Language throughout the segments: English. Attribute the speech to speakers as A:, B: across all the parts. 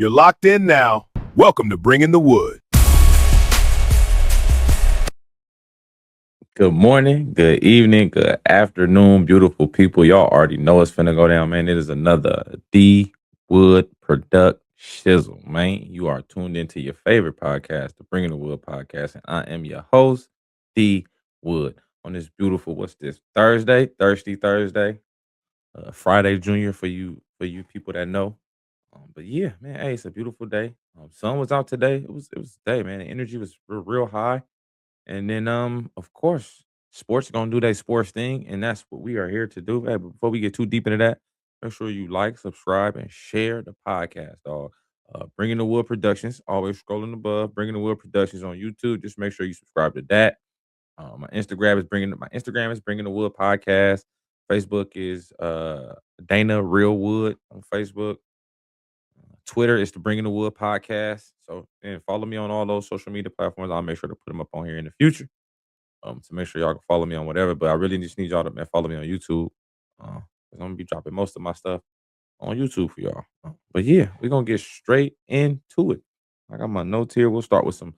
A: You're locked in now. Welcome to Bringing the Wood.
B: Good morning, good evening, good afternoon, beautiful people. Y'all already know it's finna go down, man. It is another D Wood product shizzle, man. You are tuned into your favorite podcast, the Bringing the Wood podcast, and I am your host, D Wood. On this beautiful, what's this? Thirsty Thursday, Friday Junior for you people that know. But yeah, man, hey, it's a beautiful day. Sun was out today. It was a day, man. The energy was real high. And then, of course, sports gonna do their sports thing, and that's what we are here to do. Hey, but before we get too deep into that, make sure you like, subscribe, and share the podcast, dog. Bringing the Wood Productions, always scrolling above. Bringing the Wood Productions on YouTube. Just make sure you subscribe to that. My Instagram is bringing the Wood podcast. Facebook is Dana Real Wood on Facebook. Twitter is the Bringing the Wood podcast. So, and follow me on all those social media platforms. I'll make sure to put them up on here in the future. To make sure y'all can follow me on whatever. But I really just need y'all to follow me on YouTube. 'Cause I'm gonna be dropping most of my stuff on YouTube for y'all. But yeah, we're gonna get straight into it. I got my notes here. We'll start with some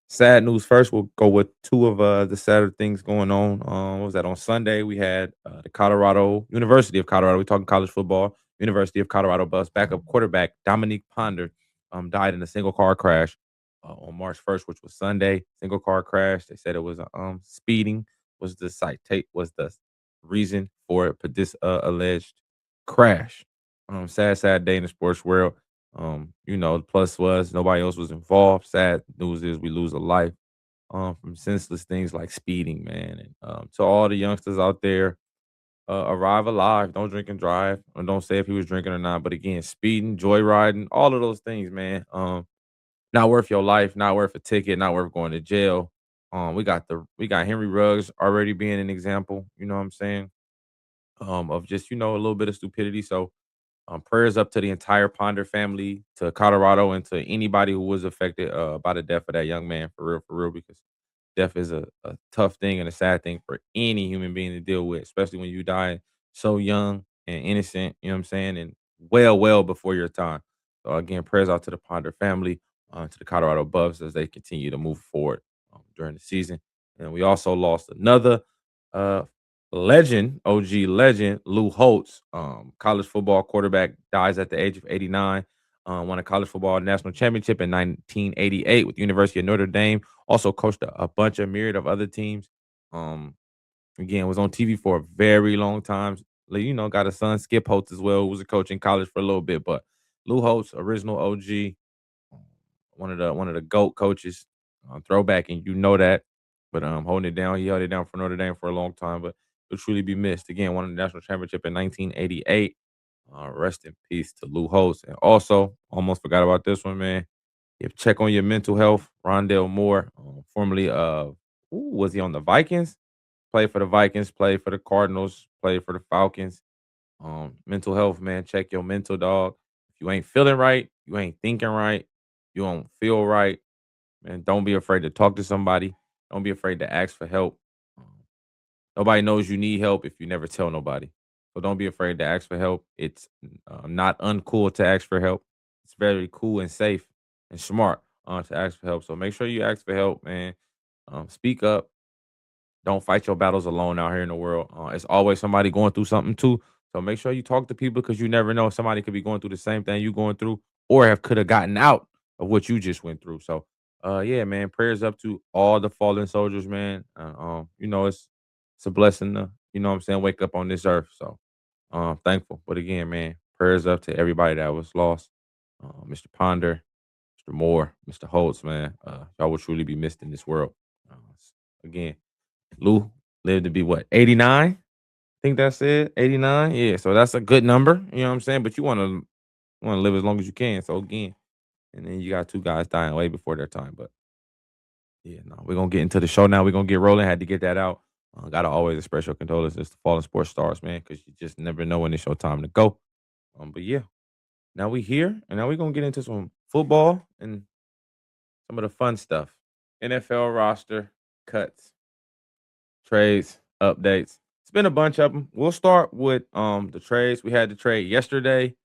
B: sad news first. We'll go with two of the sadder things going on. What was that? On Sunday, we had the Colorado University of Colorado. We're talking college football. University of Colorado Buffs backup quarterback Dominique Ponder died in a single car crash on March 1st, which was Sunday. Single car crash. They said it was speeding was the was the reason for it, but this alleged crash. Sad day in the sports world. The plus was nobody else was involved. Sad news is we lose a life from senseless things like speeding, man. And to all the youngsters out there, arrive alive. Don't drink and drive, or don't say if he was drinking or not. But again, speeding, joyriding, all of those things, man. Not worth your life, not worth a ticket, not worth going to jail. We got Henry Ruggs already being an example. You know what I'm saying? Of just a little bit of stupidity. So prayers up to the entire Ponder family, to Colorado, and to anybody who was affected by the death of that young man. For real, because death is a tough thing and a sad thing for any human being to deal with, especially when you die so young and innocent. You know what I'm saying? And well before your time. So again, prayers out to the Ponder family, to the Colorado Buffs as they continue to move forward during the season. And we also lost another uh, legend, OG legend, Lou Holtz, college football quarterback, dies at the age of 89. Won a college football national championship in 1988 with the University of Notre Dame. Also coached a bunch of myriad of other teams. Again, was on TV for a very long time. Got a son, Skip Holtz, as well, who was a coach in college for a little bit. But Lou Holtz, original OG, one of the GOAT coaches, throwback, and you know that. But holding it down, he held it down for Notre Dame for a long time. But he'll truly be missed. Again, won the national championship in 1988. Rest in peace to Lou Holtz. And also, almost forgot about this one, man. You have to check on your mental health. Rondell Moore, formerly of, was he on the Vikings? Played for the Vikings, played for the Cardinals, played for the Falcons. Mental health, man. Check your mental, dog. If you ain't feeling right, you ain't thinking right, you don't feel right, man, don't be afraid to talk to somebody. Don't be afraid to ask for help. Um, Nobody knows you need help if you never tell nobody. So don't be afraid to ask for help. It's not uncool to ask for help. It's very cool and safe and smart to ask for help. So make sure you ask for help, man. Speak up. Don't fight your battles alone out here in the world. It's always somebody going through something too. So make sure you talk to people, because you never know, somebody could be going through the same thing you going through, or could have gotten out of what you just went through. So yeah, man, prayers up to all the fallen soldiers, man. It's a blessing to, what I'm saying, wake up on this earth. So thankful. But again, man, prayers up to everybody that was lost. Mr. Ponder, Mr. Moore, Mr. Holtz, man. Y'all will truly be missed in this world. Again, Lou lived to be what, 89? I think that's it. 89. Yeah, so that's a good number. You know what I'm saying? But you want to live as long as you can. So again, and then you got two guys dying way before their time. But yeah, no, we're gonna get into the show now. We're gonna get rolling. Had to get that out. Gotta always express your condolences to fallen sports stars, man, because you just never know when it's your time to go. But yeah, now we here, and now we're gonna get into some football and some of the fun stuff. NFL roster cuts, trades, updates. It's been a bunch of them. We'll start with the trades. We had the trade yesterday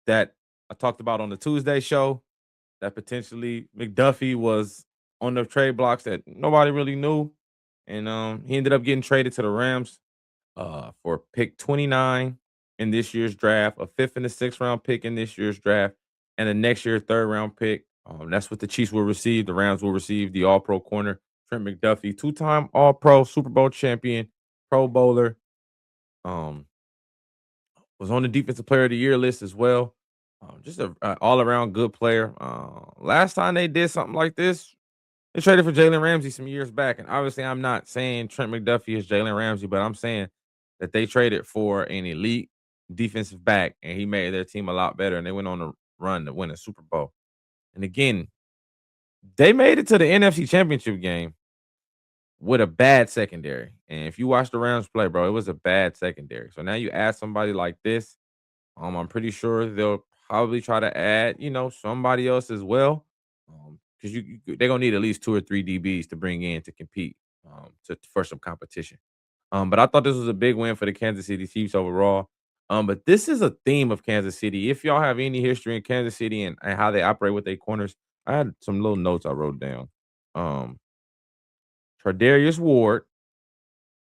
B: that I talked about on the Tuesday show. that potentially McDuffie was on the trade blocks that nobody really knew, and he ended up getting traded to the Rams for pick 29 in this year's draft, a fifth and a sixth round pick in this year's draft, and a next year third round pick. That's what the Chiefs will receive. The Rams will receive the All Pro corner Trent McDuffie, two-time All Pro, Super Bowl champion, Pro Bowler. Um, was on the Defensive Player of the Year list as well. Just a all around good player. Last time they did something like this, they traded for Jalen Ramsey some years back, and obviously, I'm not saying Trent McDuffie is Jalen Ramsey, but I'm saying that they traded for an elite defensive back, and he made their team a lot better, and they went on a run to win a Super Bowl. And again, they made it to the NFC Championship game with a bad secondary. And if you watch the Rams play, bro, it was a bad secondary. So now you add somebody like this, I'm pretty sure they'll probably try to add, somebody else as well, because they're gonna need at least 2 or 3 DBs to bring in to compete, for some competition. But I thought this was a big win for the Kansas City Chiefs overall. But this is a theme of Kansas City. If y'all have any history in Kansas City and how they operate with their corners, I had some little notes I wrote down. Um, Tardarius Ward,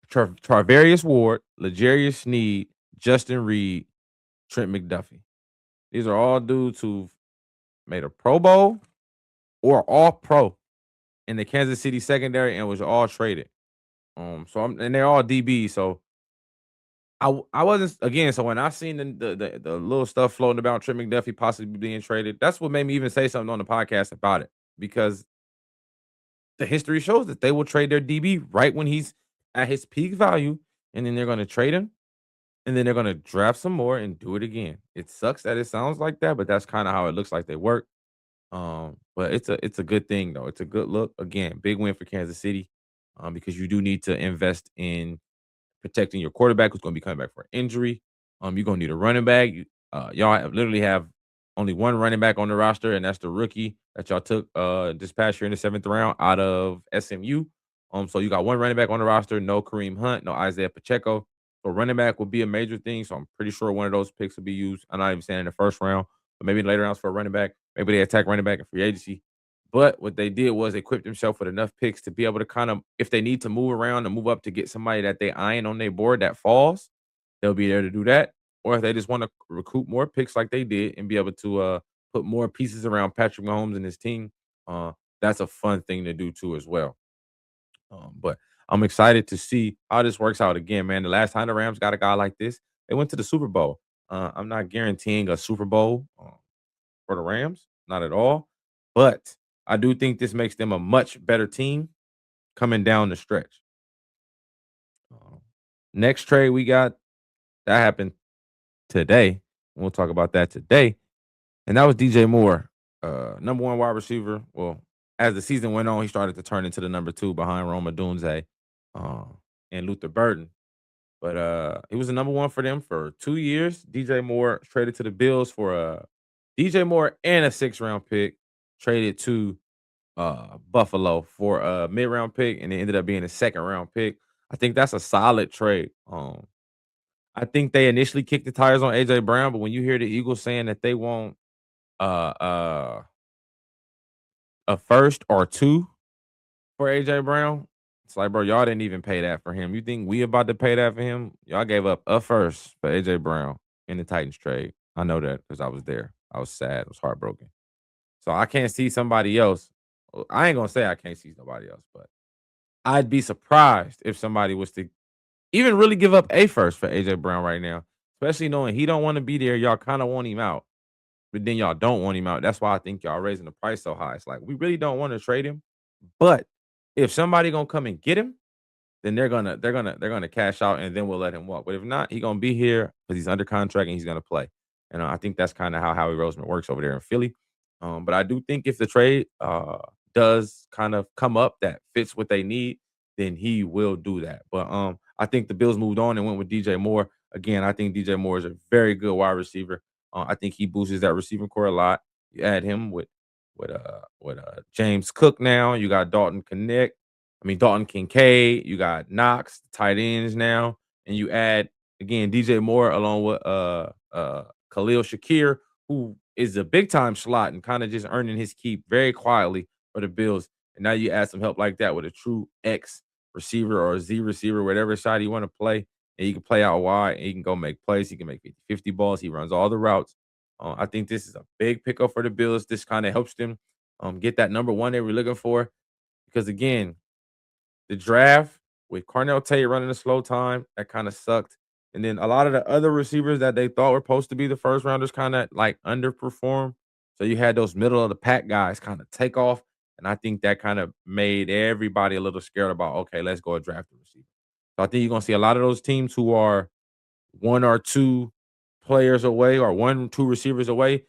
B: Tarvarius Ward, L'Jarius Sneed, Justin Reed, Trent McDuffie. These are all dudes who've made a Pro Bowl or all pro in the Kansas City secondary and was all traded. And they're all DB. So I wasn't again. So when I seen the little stuff floating about Trent McDuffie possibly being traded, that's what made me even say something on the podcast about it, because the history shows that they will trade their DB right when he's at his peak value, and then they're going to trade him, and then they're going to draft some more and do it again. It sucks that it sounds like that, but that's kind of how it looks like they work. But it's a good thing though. It's a good look. Again, big win for Kansas City, because you do need to invest in protecting your quarterback who's going to be coming back for injury. You're going to need a running back. Y'all literally have only one running back on the roster, and that's the rookie that y'all took this past year in the 7th round out of SMU. So you got one running back on the roster, no Kareem Hunt, no Isaiah Pacheco. So running back will be a major thing. So I'm pretty sure one of those picks will be used. I'm not even saying in the first round, but maybe later rounds for a running back. Maybe they attack running back in free agency. But what they did was they equipped themselves with enough picks to be able to kind of, if they need to move around and move up to get somebody that they eyeing on their board that falls, they'll be there to do that. Or if they just want to recruit more picks like they did and be able to put more pieces around Patrick Mahomes and his team, that's a fun thing to do too as well. But I'm excited to see how this works out again, man. The last time the Rams got a guy like this, they went to the Super Bowl. I'm not guaranteeing a Super Bowl for the Rams, not at all. But I do think this makes them a much better team coming down the stretch. Next trade we got that happened today. We'll talk about that today. And that was DJ Moore, number 1 wide receiver. Well, as the season went on, he started to turn into the number 2 behind Roma Dunze and Luther Burden. But he was the number 1 for them for 2 years. DJ Moore traded to the Bills for DJ Moore and a 6th round pick, traded to Buffalo for a mid-round pick, and it ended up being a 2nd round pick. I think that's a solid trade. I think they initially kicked the tires on AJ Brown, but when you hear the Eagles saying that they want uh uh a first or 2 for AJ Brown, it's like, bro, y'all didn't even pay that for him. You think we about to pay that for him? Y'all gave up a first for AJ Brown in the Titans trade. I know that because I was there. I was sad. I was heartbroken. So I can't see somebody else. I ain't gonna say I can't see nobody else, but I'd be surprised if somebody was to even really give up a first for AJ Brown right now, especially knowing he don't want to be there. Y'all kind of want him out, but then y'all don't want him out. That's why I think y'all raising the price so high. It's like we really don't want to trade him, but if somebody gonna come and get him, then they're gonna cash out and then we'll let him walk. But if not, he gonna be here because he's under contract and he's gonna play. And I think that's kind of how Howie Roseman works over there in Philly. But I do think if the trade does kind of come up that fits what they need, then he will do that. But I think the Bills moved on and went with DJ Moore. Again, I think DJ Moore is a very good wide receiver. I think he boosts that receiving core a lot. You add him with James Cook now. You got Dalton Kincaid. You got Knox, tight ends now, and you add again DJ Moore along with Khalil Shakir, who is a big time slot and kind of just earning his keep very quietly for the Bills. And now you add some help like that with a true X receiver or a Z receiver, whatever side you want to play, and he can play out wide and he can go make plays. He can make 50 balls. He runs all the routes. I think this is a big pickup for the Bills. This kind of helps them get that number one they were looking for. Because again, the draft with Carnell Tate running a slow time, that kind of sucked. And then a lot of the other receivers that they thought were supposed to be the first rounders kind of like underperformed. So you had those middle of the pack guys kind of take off. And I think that kind of made everybody a little scared about, okay, let's go and draft a receiver. So I think you're going to see a lot of those teams who are one or two players away or 1, 2 receivers away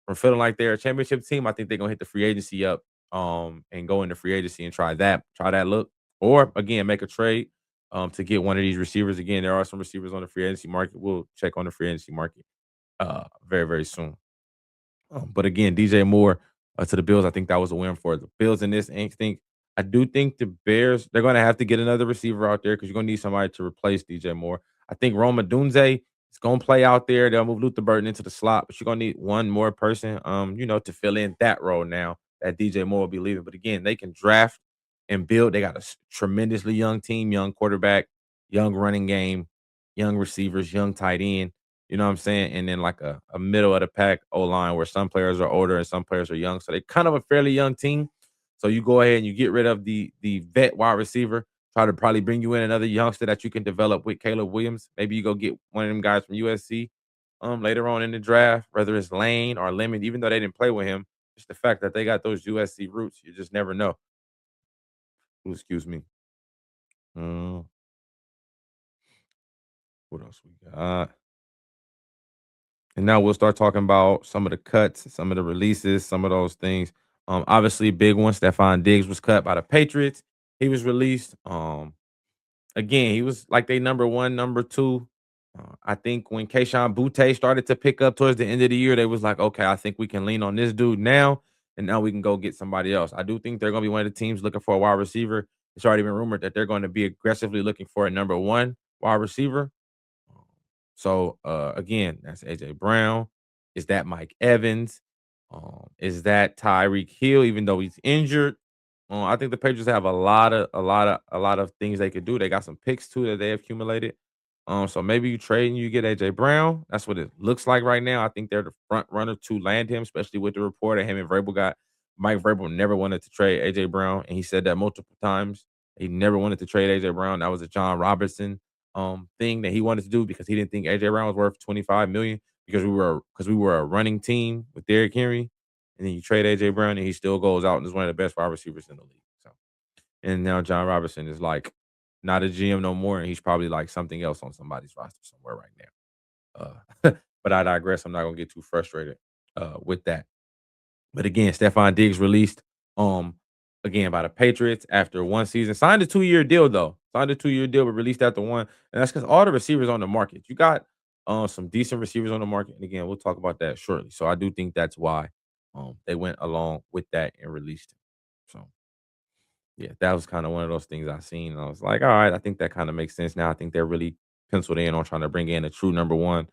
B: from feeling like they're a championship team. I think they're gonna hit the free agency up and go into free agency and try that look. Or again, make a trade to get one of these receivers. Again, there are some receivers on the free agency market. We'll check on the free agency market very, very soon. But again, DJ Moore to the Bills, I think that was a win for the Bills in this. I do think the Bears, they're going to have to get another receiver out there because you're going to need somebody to replace DJ Moore. I think Roma Dunze is going to play out there. They'll move Luther Burton into the slot, but you're going to need one more person, to fill in that role now that DJ Moore will be leaving. But again, they can draft and build. They got a tremendously young team, young quarterback, young running game, young receivers, young tight end. You know what I'm saying? And then like a middle of the pack O line where some players are older and some players are young. So they're kind of a fairly young team. So you go ahead and you get rid of the vet wide receiver, try to probably bring you in another youngster that you can develop with Caleb Williams. Maybe you go get one of them guys from USC later on in the draft, whether it's Lane or Lemon, even though they didn't play with him. Just the fact that they got those USC roots, you just never know. Ooh, excuse me. Mm, what else we got? And now we'll start talking about some of the cuts, some of the releases, some of those things. Obviously, big one. Stephon Diggs was cut by the Patriots. He was released. Again, he was like they number one, number two. I think when Kayshon Boutte started to pick up towards the end of the year, they was like, okay, I think we can lean on this dude now, and now we can go get somebody else. I do think they're going to be one of the teams looking for a wide receiver. It's already been rumored that they're going to be aggressively looking for a number one wide receiver. So again, that's AJ Brown. Is that Mike Evans? Is that Tyreek Hill? Even though he's injured, I think the Patriots have a lot of things they could do. They got some picks too that they have accumulated. So maybe you trade and you get AJ Brown. That's what it looks like right now. I think they're the front runner to land him, especially with the report that him and Vrabel got. Mike Vrabel never wanted to trade AJ Brown, and he said that multiple times. He never wanted to trade AJ Brown. That was a John Robertson thing that he wanted to do because he didn't think AJ Brown was worth 25 million because we were a running team with Derrick Henry, and then you trade AJ Brown and he still goes out and is one of the best wide receivers in the league. So and now John Robertson is like not a GM no more, and he's probably like something else on somebody's roster somewhere right now. But I digress. I'm not gonna get too frustrated with that. But again, Stephon Diggs released again by the Patriots after one season. Signed a 2-year deal though. Signed a 2-year deal, but released after one. And that's because all the receivers on the market. You got some decent receivers on the market. And again, we'll talk about that shortly. So I do think that's why they went along with that and released him. So yeah, that was kind of one of those things I seen. And I was like, all right, I think that kind of makes sense now. I think they're really penciled in on trying to bring in a true number one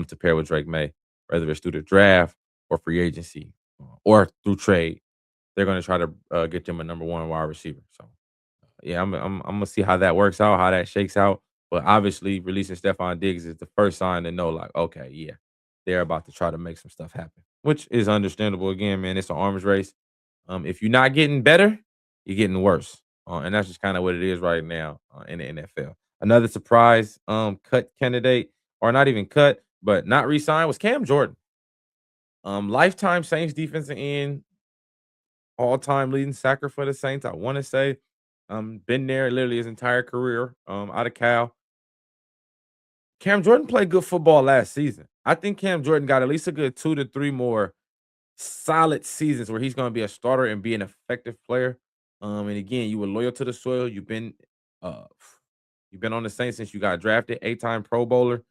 B: to pair with Drake May, whether it's through the draft or free agency or through trade. They're going to try to get them a number one wide receiver. So yeah, I'm gonna see how that works out, how that shakes out. But obviously, releasing Stephon Diggs is the first sign to know, like, okay, yeah, they're about to try to make some stuff happen, which is understandable. Again, man, it's an arms race. If you're not getting better, you're getting worse, and that's just kind of what it is right now in the NFL. Another surprise cut candidate, or not even cut, but not re-signed, was Cam Jordan. Lifetime Saints defensive end, all-time leading sacker for the Saints. I want to say, been there literally his entire career. Out of Cal. Cam Jordan played good football last season. I think Cam Jordan got at least a good 2 to 3 more solid seasons where he's going to be a starter and be an effective player. And again, you were loyal to the soil. Uh, you've been on the Saints since you got drafted, 8-time Pro Bowler.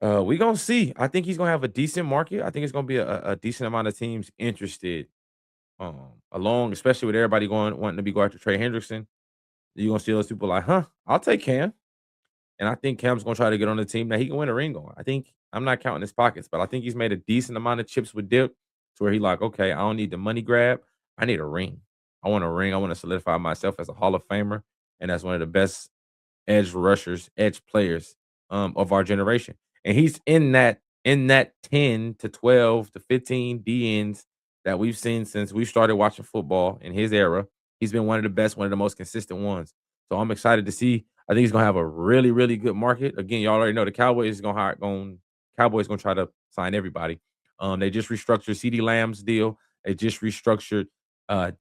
B: We gonna see. I think he's gonna have a decent market. I think it's gonna be a decent amount of teams interested. Along, especially with everybody wanting to be going after Trey Hendrickson. You're gonna see those people like, huh, I'll take Cam. And I think Cam's gonna try to get on the team that he can win a ring on. I think I'm not counting his pockets, but I think he's made a decent amount of chips with dip to where he like, okay, I don't need the money grab. I need a ring. I want a ring. I want to solidify myself as a Hall of Famer and as one of the best edge rushers, edge players of our generation. And he's in that 10 to 12 to 15 DNs that we've seen since we started watching football in his era. He's been one of the best, one of the most consistent ones. So I'm excited to see. I think he's gonna have a really, really good market. Again, y'all already know the Cowboys is Cowboys gonna try to sign everybody. They just restructured CD Lamb's deal. They just restructured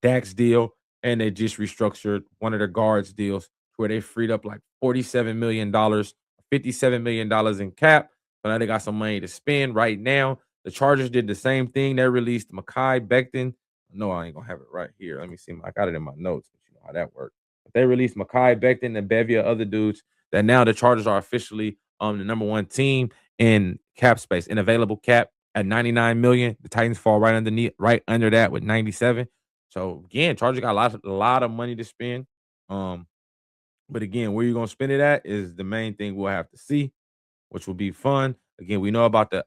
B: Dak's deal, and they just restructured one of their guards deals where they freed up like $47 million, $57 million in cap. So now they got some money to spend right now. The Chargers did the same thing. They released Mekhi Becton. No, I ain't gonna have it right here. Let me see. I got it in my notes, but you know how that works. But they released Mekhi Becton and a bevy of other dudes that now the Chargers are officially the number one team in cap space, in available cap at 99 million. The Titans fall right under that with 97. So again, Chargers got a lot of money to spend. But again, where you're gonna spend it at is the main thing we'll have to see, which will be fun. Again, we know about the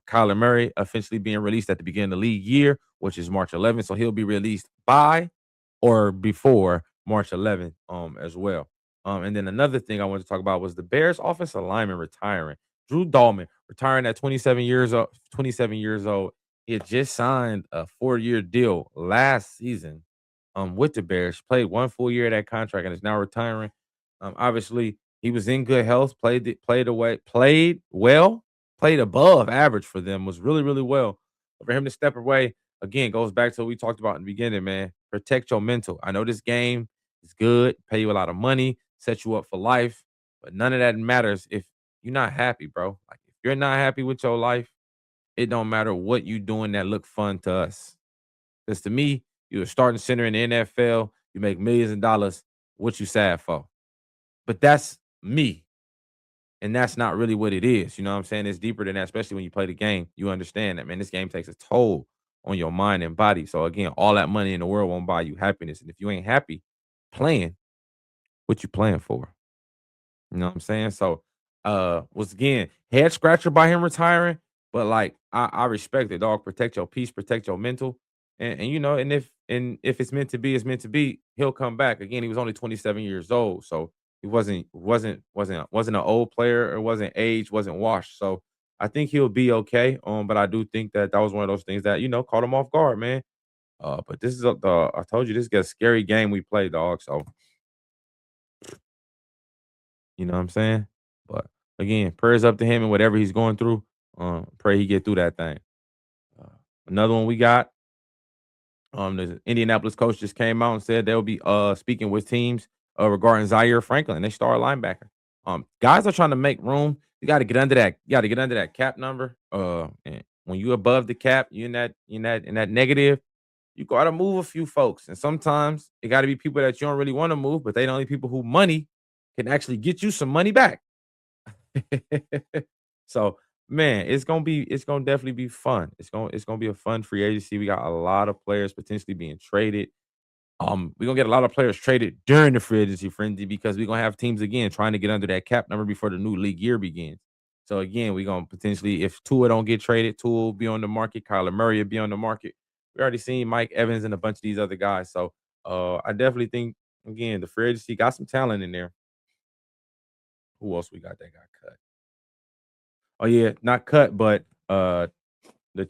B: Kyler Murray officially being released at the beginning of the league year, which is March 11th. So he'll be released by or before March 11th, as well. And then another thing I wanted to talk about was the Bears offensive lineman retiring. Drew Dalman retiring at 27 years old. 27 years old. He had just signed a 4-year deal last season with the Bears, played one full year of that contract, and is now retiring. Obviously, he was in good health, played well, played above average for them, was really, really well. For him to step away, again, goes back to what we talked about in the beginning, man. Protect your mental. I know this game is good, pay you a lot of money, set you up for life, but none of that matters if you're not happy, bro. Like if you're not happy with your life, it don't matter what you doing that look fun to us. Because to me, you're a starting center in the NFL, you make millions of dollars. What you sad for? But that's me. And that's not really what it is. You know what I'm saying? It's deeper than that, especially when you play the game. You understand that, man. This game takes a toll on your mind and body. So again, all that money in the world won't buy you happiness. And if you ain't happy playing, what you playing for? You know what I'm saying? So, was again head scratcher by him retiring, but like I respect it, dog. Protect your peace, protect your mental, and you know, and if it's meant to be, it's meant to be. He'll come back again. He was only 27 years old, so he wasn't an old player, or wasn't aged, wasn't washed. So I think he'll be okay. But I do think that was one of those things that caught him off guard, man. But this is the I told you this is a scary game we play, dog. So you know what I'm saying? But again, prayers up to him and whatever he's going through. Pray he get through that thing. Uh, Another one we got. The Indianapolis coach just came out and said they'll be speaking with teams regarding Zaire Franklin, they star linebacker. Guys are trying to make room. You got to get under that. You got to get under that cap number. And when you above the cap, you in that negative. You got to move a few folks, and sometimes it got to be people that you don't really want to move, but they the only people who money can actually get you some money back. So, man, it's gonna definitely be fun. It's gonna be a fun free agency. We got a lot of players potentially being traded. We're gonna get a lot of players traded during the free agency frenzy because we're gonna have teams again trying to get under that cap number before the new league year begins. So again, we're gonna potentially, if Tua don't get traded, Tua will be on the market, Kyler Murray will be on the market. We already seen Mike Evans and a bunch of these other guys. So I definitely think again the free agency got some talent in there. Who else we got that got cut? Oh yeah, not cut, but the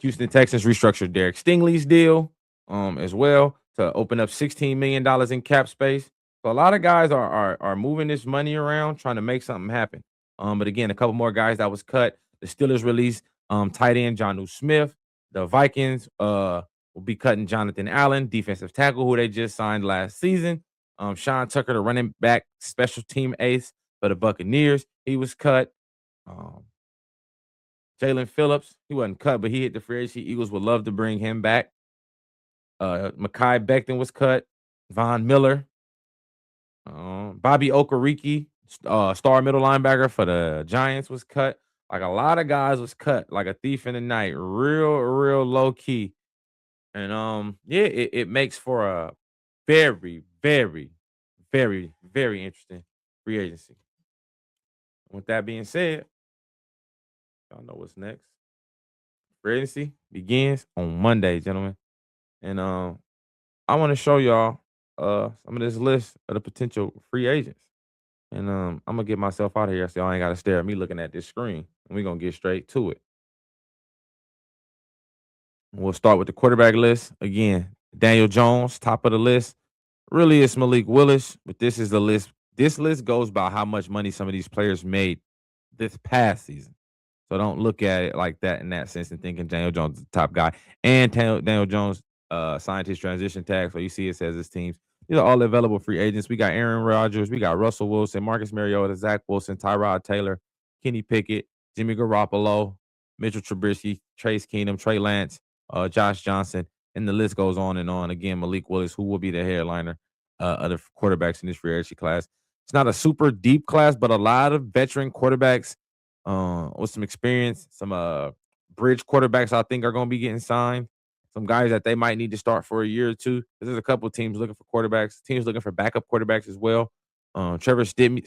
B: Houston Texans restructured Derek Stingley's deal as well to open up $16 million in cap space. So a lot of guys are moving this money around, trying to make something happen. But again, a couple more guys that was cut. The Steelers released tight end Jonnu Smith. The Vikings will be cutting Jonathan Allen, defensive tackle, who they just signed last season. Sean Tucker, the running back special team ace for the Buccaneers, he was cut. Um, Jalen Phillips, he wasn't cut, but he hit the free agency. Eagles would love to bring him back. Mekhi Becton was cut. Von Miller, Bobby Okereke, star middle linebacker for the Giants, was cut. Like a lot of guys was cut, like a thief in the night, real low key. And yeah, it makes for a very, very, very interesting free agency. With that being said, Y'all know what's next. Free agency begins on Monday, gentlemen. And I want to show y'all some of this list of the potential free agents. And I'm gonna get myself out of here so y'all ain't gotta stare at me looking at this screen. And we're gonna get straight to it. We'll start with the quarterback list. Again, Daniel Jones, top of the list. Really, it's Malik Willis, but this is the list. This list goes by how much money some of these players made this past season. So don't look at it like that in that sense and thinking Daniel Jones is the top guy. And Daniel Jones signed his transition tag. So you see it says his teams. These are all available free agents. We got Aaron Rodgers, we got Russell Wilson, Marcus Mariota, Zach Wilson, Tyrod Taylor, Kenny Pickett, Jimmy Garoppolo, Mitchell Trubisky, Trace Keenum, Trey Lance, Josh Johnson, and the list goes on and on. Again, Malik Willis, who will be the headliner of the quarterbacks in this free agency class. It's not a super deep class, but a lot of veteran quarterbacks with some experience, some bridge quarterbacks I think are going to be getting signed. Some guys that they might need to start for a year or two. There's a couple of teams looking for quarterbacks. Teams looking for backup quarterbacks as well. Trevor Simeon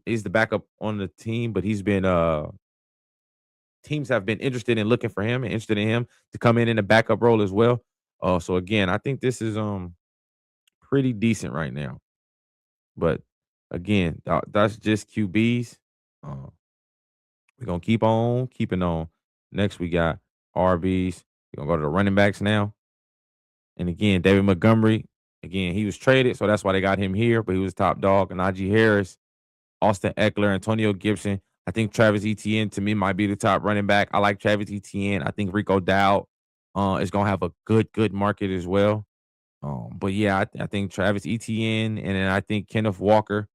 B: he's the backup on the team, but he's been teams have been interested in looking for him and interested in him to come in a backup role as well. So again, I think this is pretty decent right now. But again, that's just QBs. We're gonna keep on keeping on. Next, we got RBs. We're gonna go to the running backs now. And again, David Montgomery. Again, he was traded, so that's why they got him here. But he was top dog. And Najee Harris, Austin Eckler, Antonio Gibson. I think Travis Etienne to me might be the top running back. I like Travis Etienne. I think Rico Dowd is gonna have a good market as well. But yeah, I think Travis Etienne and then I think Kenneth Walker.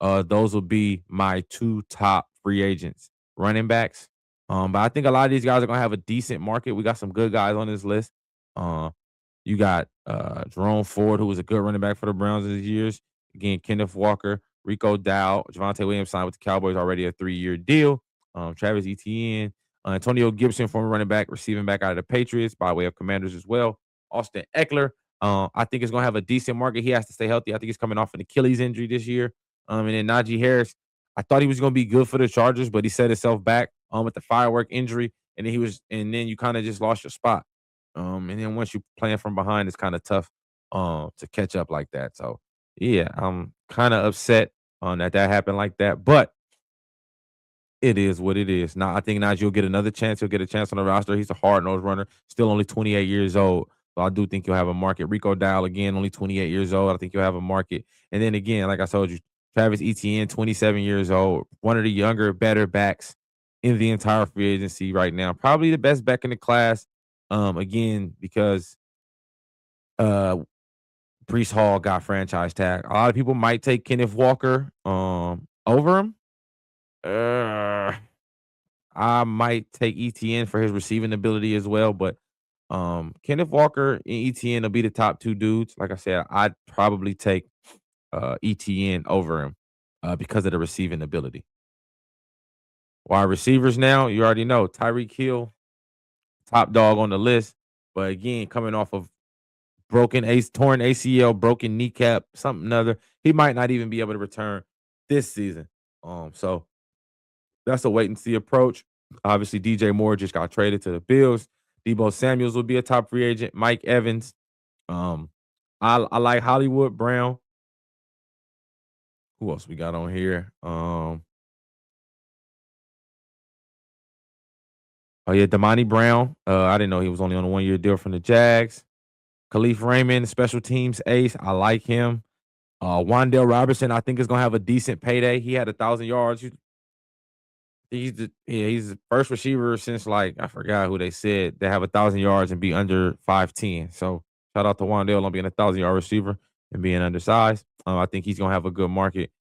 B: Those will be my two top free agents, running backs. But I think a lot of these guys are gonna have a decent market. We got some good guys on this list. Uh, you got Jerome Ford, who was a good running back for the Browns in his years. Again, Kenneth Walker, Rico Dowd, Javonte Williams signed with the Cowboys already a 3-year deal. Travis Etienne, Antonio Gibson, former running back, receiving back out of the Patriots by way of Commanders as well. Austin Eckler, I think is going to have a decent market. He has to stay healthy. I think he's coming off an Achilles injury this year. And then Najee Harris, I thought he was going to be good for the Chargers, but he set himself back with the firework injury, and then you kind of just lost your spot. And then once you playing from behind, it's kind of tough to catch up like that. So yeah, I'm kind of upset on that happened like that, but it is what it is. Now I think Najee will get another chance. He'll get a chance on the roster. He's a hard nosed runner, still only 28 years old. So I do think you'll have a market. Rico Dowd, again, only 28 years old. I think you'll have a market. And then again, like I told you, Travis Etienne, 27 years old, one of the younger, better backs in the entire free agency right now. Probably the best back in the class. Again, because Brees Hall got franchise tag. A lot of people might take Kenneth Walker over him. I might take ETN for his receiving ability as well, but Kenneth Walker and ETN will be the top two dudes. Like I said, I'd probably take ETN over him because of the receiving ability. Wide receivers now, you already know Tyreek Hill, top dog on the list, but again, coming off of torn ACL, broken kneecap, something other, he might not even be able to return this season. So that's a wait and see approach. Obviously, DJ Moore just got traded to the Bills. Debo Samuels will be a top free agent. Mike Evans. I like Hollywood Brown. Who else we got on here? Oh yeah, Damani Brown. I didn't know he was only on a 1-year deal from the Jags. Khalif Raymond, special teams ace. I like him. Wandale Robertson, I think is gonna have a decent payday. He had 1,000 yards. He's the first receiver since like I forgot who they said they have 1,000 yards and be under 5'10". So shout out to Wandale on being 1,000 yard receiver and being undersized. I think he's gonna have a good market.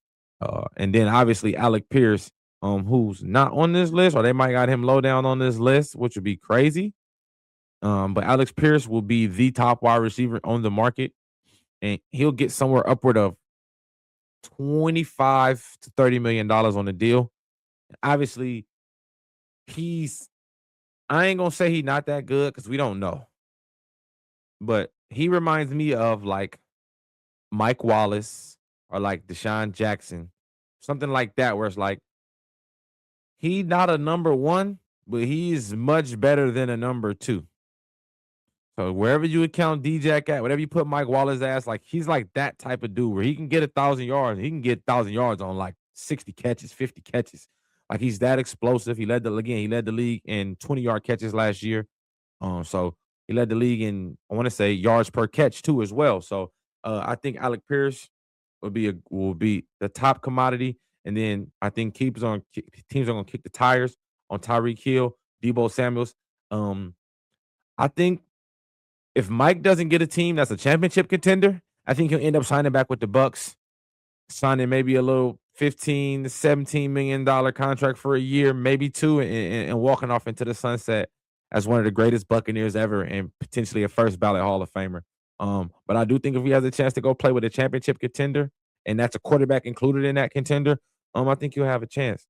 B: And then obviously Alec Pierce, who's not on this list, or they might got him low down on this list, which would be crazy. But Alex Pierce will be the top wide receiver on the market, and he'll get somewhere upward of $25 to $30 million on the deal. Obviously, I ain't gonna say he's not that good because we don't know. But he reminds me of like Mike Wallace or like Deshaun Jackson. something like that, where it's like he's not a number one, but he's much better than a number two. So wherever you would count D-Jack at, whatever you put Mike Wallace's ass, like he's like that type of dude where he can get 1,000 yards. He can get 1,000 yards on like 60 catches, 50 catches. Like he's that explosive. He led the league in 20-yard catches last year. So he led the league in, I want to say, yards per catch too as well. So I think Alec Pierce will be the top commodity, and then I think teams are gonna kick the tires on Tyreek Hill, Debo Samuels. Um, I think if Mike doesn't get a team that's a championship contender, I think he'll end up signing back with the Bucks, signing maybe a little 15 to $17 million contract for a year, maybe two, and walking off into the sunset as one of the greatest Buccaneers ever and potentially a first ballot Hall of Famer. But I do think if he has a chance to go play with a championship contender, and that's a quarterback included in that contender, I think he'll have a chance.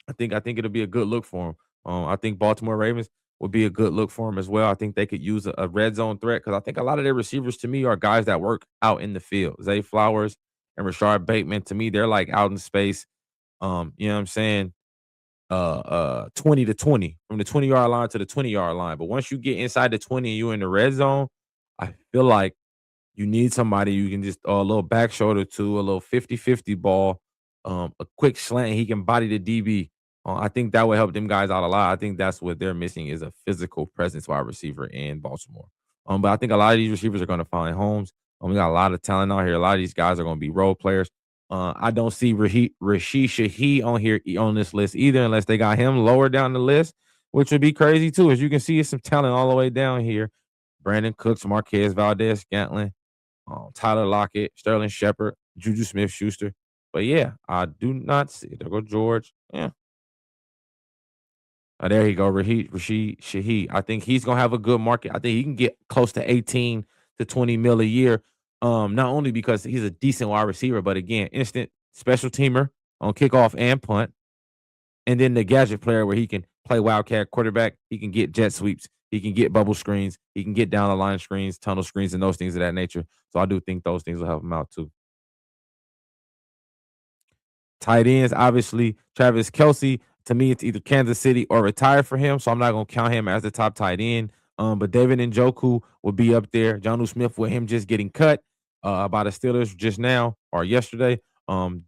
B: I think it'll be a good look for him. I think Baltimore Ravens would be a good look for him as well. I think they could use a red zone threat because I think a lot of their receivers to me are guys that work out in the field. Zay Flowers and Rashard Bateman, to me, they're like out in space. You know what I'm saying? 20 to 20 from the 20-yard line to the 20-yard line. But once you get inside the 20 and you're in the red zone, I feel like you need somebody you can just a little back shoulder to, a little 50-50 ball, a quick slant, and he can body the DB. I think that would help them guys out a lot. I think that's what they're missing is a physical presence wide receiver in Baltimore. But I think a lot of these receivers are going to find homes. We got a lot of talent out here. A lot of these guys are going to be role players. I don't see Rashid Shaheed on here on this list either, unless they got him lower down the list, which would be crazy too. As you can see, it's some talent all the way down here. Brandon Cooks, Marquez Valdez, Scantling, Tyler Lockett, Sterling Shepard, Juju Smith-Schuster. But yeah, I do not see. There go George. Yeah. There you go, Rashid Shaheed. I think he's gonna have a good market. I think he can get close to 18 to 20 mil a year. Not only because he's a decent wide receiver, but again, instant special teamer on kickoff and punt. And then the gadget player where he can play wildcat quarterback, he can get jet sweeps, he can get bubble screens, he can get down the line screens, tunnel screens, and those things of that nature. So I do think those things will help him out too. Tight ends, obviously, Travis Kelsey. To me, it's either Kansas City or retire for him. So I'm not gonna count him as the top tight end. But David Njoku will be up there. Jonnu Smith with him just getting cut by the Steelers just now or yesterday.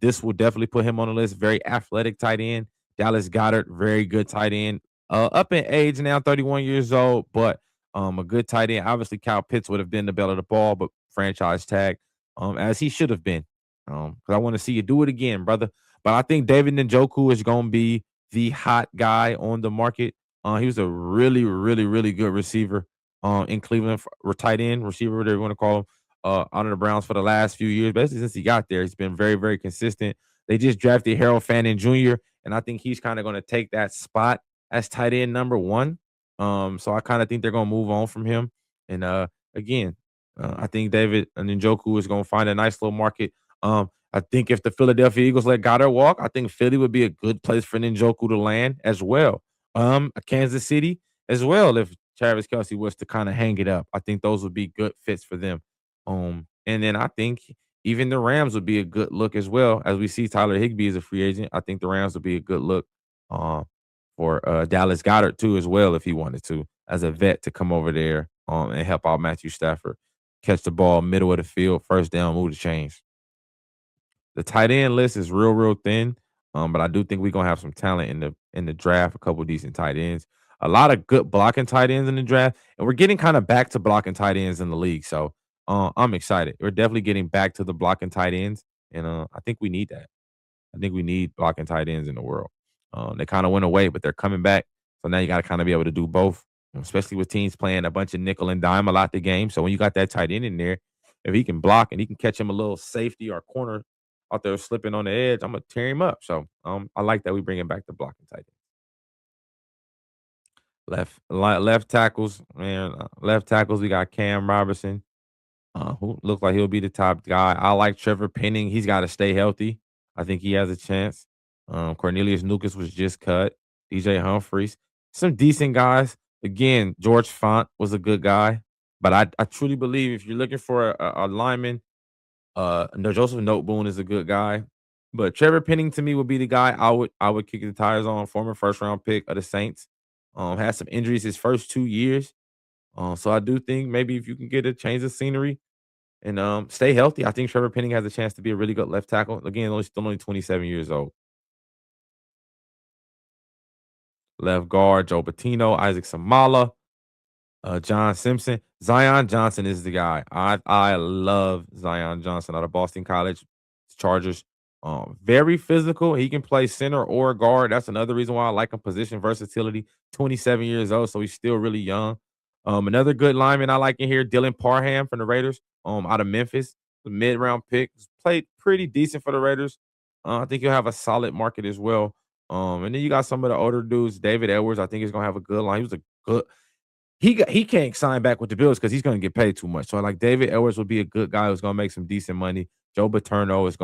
B: This will definitely put him on the list. Very athletic tight end. Dallas Goddard, very good tight end. Up in age now, 31 years old, but a good tight end. Obviously, Kyle Pitts would have been the bell of the ball, but franchise tag, as he should have been. Because I want to see you do it again, brother. But I think David Njoku is going to be the hot guy on the market. He was a really, really, really good receiver in Cleveland, tight end, receiver, whatever you want to call him, out of the Browns for the last few years. Basically, since he got there, he's been very, very consistent. They just drafted Harold Fannin Jr., and I think he's kind of going to take that spot as tight end number one. So I kind of think they're going to move on from him. And again, I think David Njoku is going to find a nice little market. I think if the Philadelphia Eagles let Goddard walk, I think Philly would be a good place for Njoku to land as well. Kansas City as well, if Travis Kelsey was to kind of hang it up. I think those would be good fits for them. And then I think even the Rams would be a good look as well. As we see Tyler Higbee as a free agent, I think the Rams would be a good look for Dallas Goddard too as well if he wanted to as a vet to come over there and help out Matthew Stafford. Catch the ball middle of the field, first down, move the chains. The tight end list is real, real thin. But I do think we're gonna have some talent in the draft, a couple of decent tight ends, a lot of good blocking tight ends in the draft, and we're getting kind of back to blocking tight ends in the league. So I'm excited. We're definitely getting back to the blocking tight ends, and I think we need that. I think we need blocking tight ends in the world. They kind of went away, but they're coming back. So now you got to kind of be able to do both, especially with teams playing a bunch of nickel and dime a lot the game. So when you got that tight end in there, if he can block and he can catch him a little safety or corner out there slipping on the edge, I'm gonna tear him up. So I like that we bring him back to blocking tight end. Left tackles, man. Left tackles, we got Cam Robertson, who looks like he'll be the top guy. I like Trevor Penning. He's got to stay healthy. I think he has a chance. Cornelius Lucas was just cut. DJ Humphries, some decent guys. Again, George Font was a good guy, but I truly believe if you're looking for a lineman, no, Joseph Noteboom is a good guy. But Trevor Penning to me would be the guy I would kick the tires on. Former first round pick of the Saints. Had some injuries his first 2 years. So I do think maybe if you can get a change of scenery and stay healthy, I think Trevor Penning has a chance to be a really good left tackle. Again, still only 27 years old. Left guard, Joe Patino, Isaac Samala, John Simpson. Zion Johnson is the guy. I love Zion Johnson out of Boston College, Chargers. Very physical. He can play center or guard. That's another reason why I like him. Position versatility. 27 years old, so he's still really young. Another good lineman I like in here, Dylan Parham from the Raiders. Out of Memphis, the mid-round pick, played pretty decent for the Raiders. I think he'll have a solid market as well. And then you got some of the older dudes, David Edwards. I think he's gonna have a good line. He was a good he can't sign back with the Bills because he's gonna get paid too much. So like David Edwards would be a good guy who's gonna make some decent money. Joe Batonio is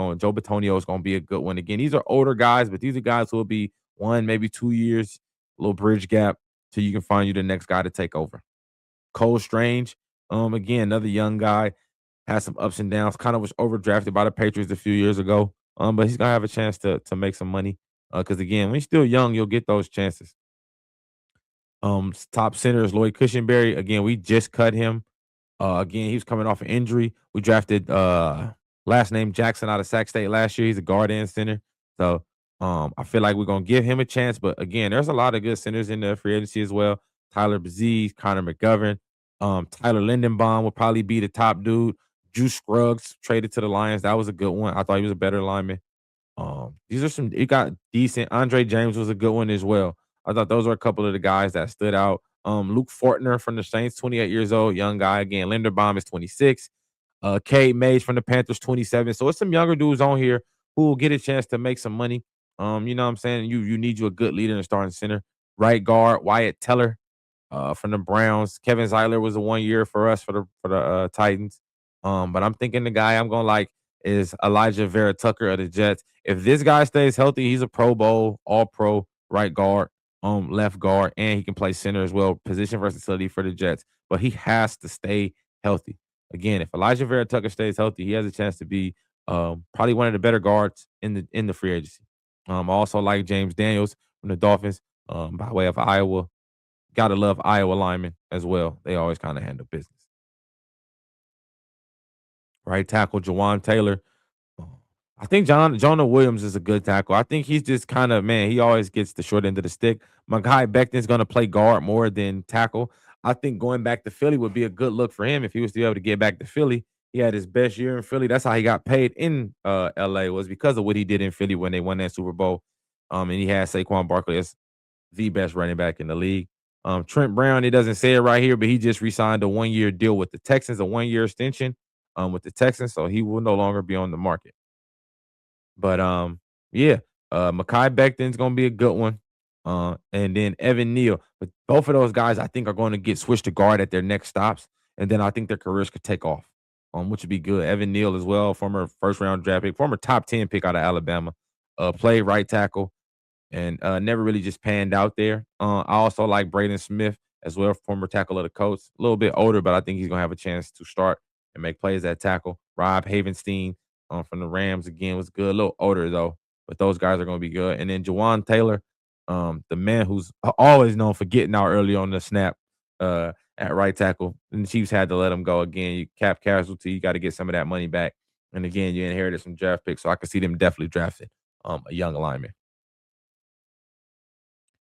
B: gonna be a good one. Again, these are older guys, but these are guys who will be 1, maybe 2 years, a little bridge gap till you can find you the next guy to take over. Cole Strange, again, another young guy, has some ups and downs, kind of was overdrafted by the Patriots a few years ago. But he's gonna have a chance to make some money. Because again, when you're still young, you'll get those chances. Top center is Lloyd Cushenberry. Again, we just cut him. Again, he was coming off an injury. We drafted last name Jackson out of Sac State last year. He's a guard and center. So I feel like we're gonna give him a chance. But again, there's a lot of good centers in the free agency as well. Tyler Baziz, Connor McGovern, Tyler Lindenbaum will probably be the top dude. Juice Scruggs traded to the Lions. That was a good one. I thought he was a better lineman. These are some you got decent. Andre James was a good one as well. I thought those were a couple of the guys that stood out. Luke Fortner from the Saints, 28 years old, young guy. Again, Linderbaum is 26. Cade Mays from the Panthers, 27. So it's some younger dudes on here who will get a chance to make some money. You know what I'm saying? You need you a good leader and starting center. Right guard, Wyatt Teller from the Browns. Kevin Zeiler was a 1 year for us for the Titans. But I'm thinking the guy I'm gonna like is Elijah Vera Tucker of the Jets. If this guy stays healthy, he's a Pro Bowl, All Pro right guard, left guard, and he can play center as well. Position versatility for the Jets, but he has to stay healthy. Again, if Elijah Vera Tucker stays healthy, he has a chance to be probably one of the better guards in the free agency. I also like James Daniels from the Dolphins by way of Iowa. Gotta love Iowa linemen as well. They always kind of handle business. Right tackle, Jawan Taylor. I think Jonah Williams is a good tackle. I think he's just kind of man. He always gets the short end of the stick. Mekhi Becton's going to play guard more than tackle. I think going back to Philly would be a good look for him if he was to be able to get back to Philly. He had his best year in Philly. That's how he got paid in LA was because of what he did in Philly when they won that Super Bowl. And he had Saquon Barkley as the best running back in the league. Trent Brown, it doesn't say it right here, but he just re-signed a 1 year deal with the Texans, a 1 year extension with the Texans, so he will no longer be on the market. But yeah, Mekhi Becton's gonna be a good one. And then Evan Neal. But both of those guys I think are going to get switched to guard at their next stops. And then I think their careers could take off. Which would be good. Evan Neal as well, former first round draft pick, former top 10 pick out of Alabama. Played right tackle and never really just panned out there. I also like Braden Smith as well, former tackle of the Colts. A little bit older, but I think he's gonna have a chance to start and make plays at tackle. Rob Havenstein from the Rams again was good. A little older though, but those guys are gonna be good. And then Jawan Taylor, the man who's always known for getting out early on the snap at right tackle. And the Chiefs had to let him go again. You cap casualty, you got to get some of that money back. And again, you inherited some draft picks, so I could see them definitely drafting a young lineman.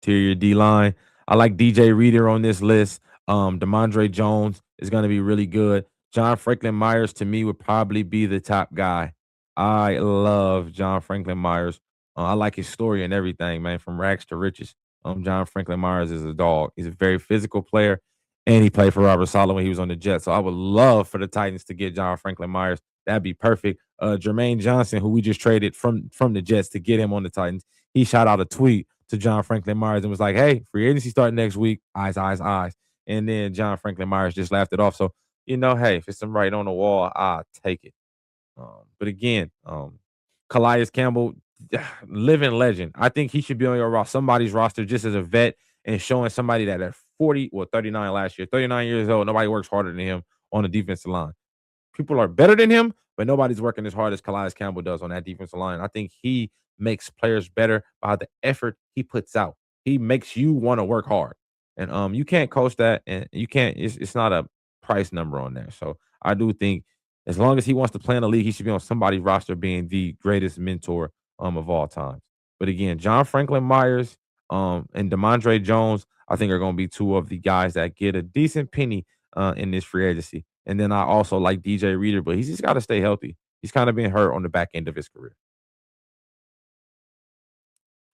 B: Interior D line. I like DJ Reader on this list. Demondre Jones is going to be really good. John Franklin Myers to me would probably be the top guy. I love John Franklin Myers. I like his story and everything, man, from rags to riches. John Franklin Myers is a dog. He's a very physical player, and he played for Robert Saleh when he was on the Jets. So I would love for the Titans to get John Franklin Myers. That'd be perfect. Jermaine Johnson, who we just traded from the Jets to get him on the Titans, he shot out a tweet to John Franklin Myers and was like, "Hey, free agency starting next week. Eyes, eyes, eyes." And then John Franklin Myers just laughed it off. So hey, if it's some right on the wall, I'll take it. But again, Calais Campbell, living legend. I think he should be on your somebody's roster just as a vet and showing somebody that at 39 last year, 39 years old, nobody works harder than him on the defensive line. people are better than him, but nobody's working as hard as Calais Campbell does on that defensive line. I think he makes players better by the effort he puts out. He makes you want to work hard. And you can't coach that, and you can't, it's not a price number on there. So I do think as long as he wants to play in the league, he should be on somebody's roster being the greatest mentor of all time. But again, John Franklin Myers and DeMondre Jones, I think are going to be two of the guys that get a decent penny in this free agency. And then I also like DJ Reader, but he's just got to stay healthy. He's kind of been hurt on the back end of his career.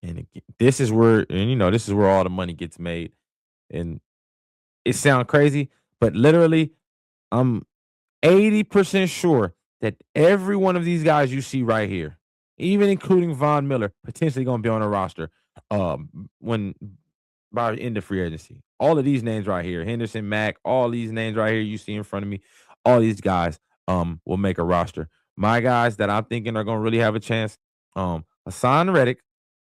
B: And again, this is where, and this is where all the money gets made. And it sounds crazy, but literally, I'm 80% sure that every one of these guys you see right here, even including Von Miller, potentially going to be on a roster when by the end of free agency. All of these names right here, Henderson, Mack, all these names right here you see in front of me, all these guys will make a roster. My guys that I'm thinking are going to really have a chance, Hassan Reddick.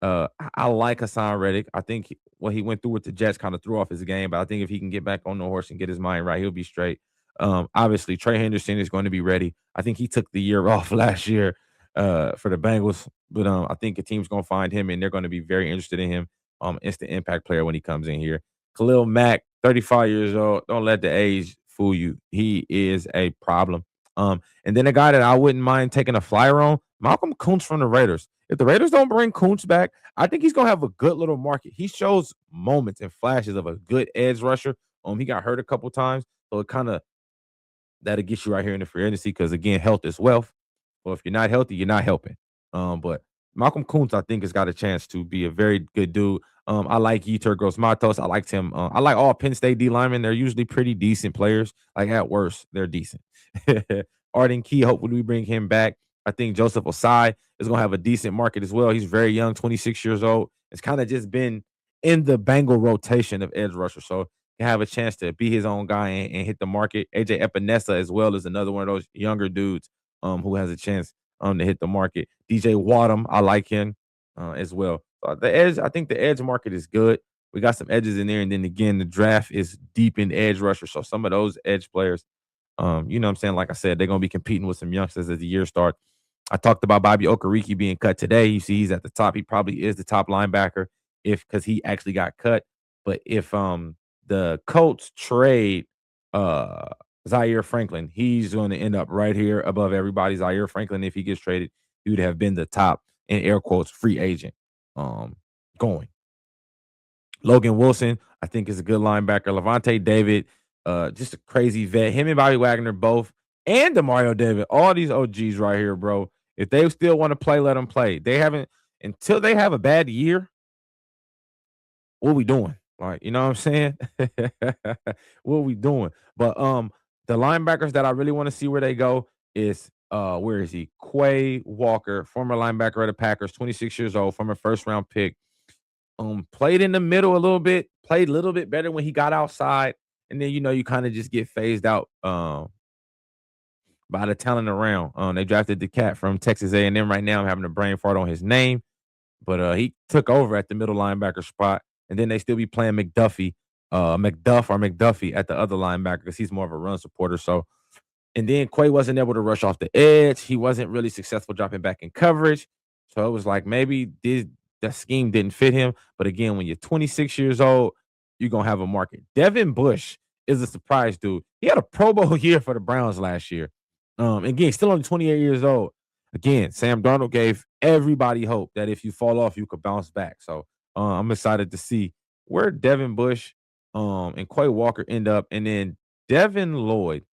B: I like Hassan Reddick. I think what he went through with the Jets kind of threw off his game, but I think if he can get back on the horse and get his mind right, he'll be straight. Obviously, Trey Henderson is going to be ready. I think he took the year off last year for the Bengals, but I think a team's going to find him, and they're going to be very interested in him. Instant impact player when he comes in here. Khalil Mack, 35 years old. Don't let the age fool you. He is a problem. And then a guy that I wouldn't mind taking a flyer on, Malcolm Kuntz from the Raiders. If the Raiders don't bring Kuntz back, I think he's gonna have a good little market. He shows moments and flashes of a good edge rusher. He got hurt a couple times, so it kind of that'll get you right here in the free agency because again, health is wealth. Well, if you're not healthy, you're not helping. But Malcolm Kuntz, I think, has got a chance to be a very good dude. I like Yetur Gross-Matos. I liked him. I like all Penn State D linemen. They're usually pretty decent players. Like at worst, they're decent. Arden Key, hopefully we bring him back. I think Joseph Osai is going to have a decent market as well. He's very young, 26 years old. It's kind of just been in the Bengal rotation of edge rusher. So he have a chance to be his own guy and hit the market. AJ Epinesa as well is another one of those younger dudes who has a chance to hit the market. DJ Wadham, I like him as well. The edge, I think the edge market is good. We got some edges in there, and then again, the draft is deep in edge rusher. So some of those edge players, you know what I'm saying? Like I said, they're gonna be competing with some youngsters as the year starts. I talked about Bobby Okereke being cut today. You see, he's at the top. He probably is the top linebacker because he actually got cut. But if the Colts trade Zaire Franklin, he's going to end up right here above everybody. Zaire Franklin, if he gets traded, he would have been the top in air quotes free agent going. Logan Wilson, I think, is a good linebacker. Levante David, just a crazy vet. Him and Bobby Wagner both, and Demario David, all these OGs right here, bro. If they still want to play, let them play. They haven't until they have a bad year. What are we doing? Like, you know what I'm saying? What are we doing? But the linebackers that I really want to see where they go is where is he? Quay Walker, former linebacker of the Packers, 26 years old, former first round pick. Played in the middle a little bit, played a little bit better when he got outside, and then you kind of just get phased out by the talent around. They drafted the cat from Texas A&M right now. I'm having a brain fart on his name, but he took over at the middle linebacker spot, and then they still be playing McDuffie, McDuffie at the other linebacker because he's more of a run supporter. So, and then Quay wasn't able to rush off the edge. He wasn't really successful dropping back in coverage. So it was like maybe that scheme didn't fit him. But again, when you're 26 years old, you're gonna have a market. Devin Bush is a surprise dude. He had a Pro Bowl year for the Browns last year. Again, still only 28 years old. Again, Sam Darnold gave everybody hope that if you fall off, you could bounce back. So I'm excited to see where Devin Bush and Quay Walker end up. And then Devin Lloyd.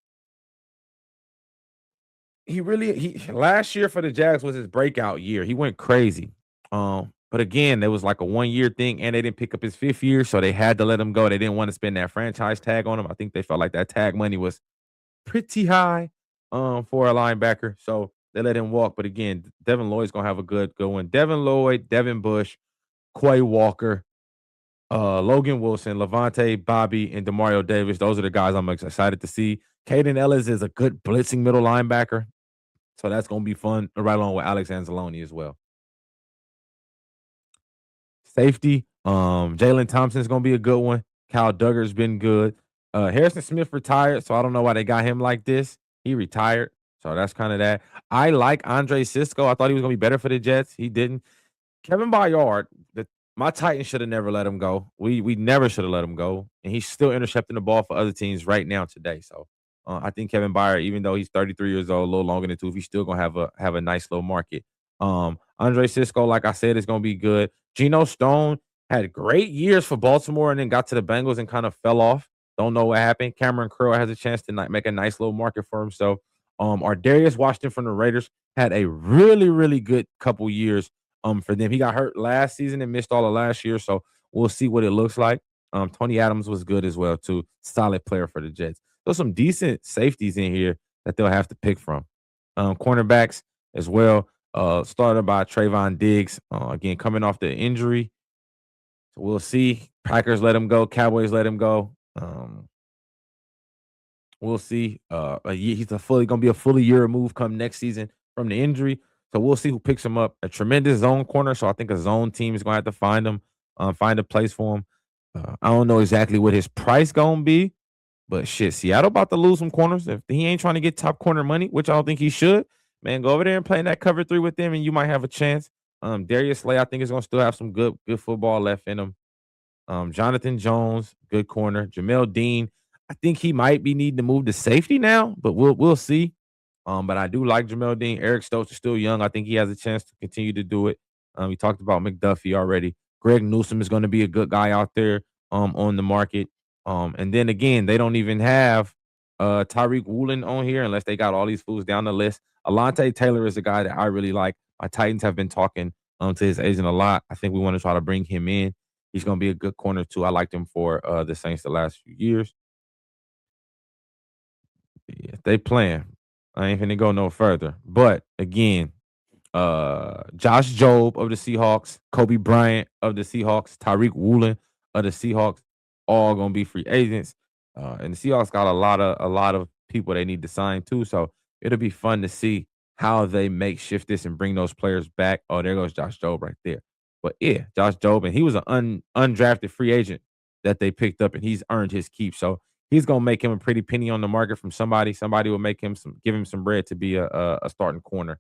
B: He last year for the Jags was his breakout year. He went crazy. But again, there was like a 1-year thing, and they didn't pick up his 5th year, so they had to let him go. They didn't want to spend that franchise tag on him. I think they felt like that tag money was pretty high for a linebacker. So they let him walk. But again, Devin Lloyd's gonna have a good one. Devin Lloyd, Devin Bush, Quay Walker, Logan Wilson, Levante, Bobby, and Demario Davis. Those are the guys I'm excited to see. Caden Ellis is a good blitzing middle linebacker. So that's gonna be fun, right along with Alex Anzalone as well. Safety, Jalen Thompson's gonna be a good one. Kyle Duggar's been good. Harrison Smith retired, so I don't know why they got him like this. He retired, so that's kind of that. I like Andre Cisco. I thought he was gonna be better for the Jets. He didn't. Kevin Byard, my Titans should have never let him go. We never should have let him go, and he's still intercepting the ball for other teams right now today. So I think Kevin Byard, even though he's 33 years old, a little longer than two, he's still gonna have a nice little market. Andre Cisco, like I said, is gonna be good. Geno Stone had great years for Baltimore, and then got to the Bengals and kind of fell off. Don't know what happened. Cameron Curl has a chance to make a nice little market for himself. Darius Washington from the Raiders had a really good couple years for them. He got hurt last season and missed all of last year, so we'll see what it looks like. Tony Adams was good as well too. Solid player for the Jets. There's some decent safeties in here that they'll have to pick from. Cornerbacks as well. Started by Trayvon Diggs. Again, coming off the injury. So we'll see. Packers let him go. Cowboys let him go. We'll see. He's gonna be a fully year removed come next season from the injury. So we'll see who picks him up. A tremendous zone corner. So I think a zone team is gonna have to find him, find a place for him. I don't know exactly what his price gonna be, but shit, Seattle about to lose some corners. If he ain't trying to get top corner money, which I don't think he should, man, go over there and play in that cover three with them, and you might have a chance. Darius Slay, I think, is gonna still have some good football left in him. Jonathan Jones, good corner. Jamel Dean, I think he might be needing to move to safety now, but we'll see. But I do like Jamel Dean. Eric Stokes is still young. I think he has a chance to continue to do it. We talked about McDuffie already. Greg Newsome is going to be a good guy out there on the market. And then again, they don't even have Tyreek Woolen on here unless they got all these fools down the list. Alante Taylor is a guy that I really like. My Titans have been talking to his agent a lot. I think we want to try to bring him in. He's going to be a good corner too. I liked him for the Saints the last few years. Yeah, they playing. I ain't finna go no further. But again, Josh Jobe of the Seahawks, Kobe Bryant of the Seahawks, Tyreek Woolen of the Seahawks, all gonna be free agents. And the Seahawks got a lot of people they need to sign too. So it'll be fun to see how they make shift this and bring those players back. Oh, there goes Josh Jobe right there. But yeah, Josh Jobe, and he was an undrafted free agent that they picked up, and he's earned his keep. So he's gonna make him a pretty penny on the market from somebody. Somebody will make him give him some bread to be a starting corner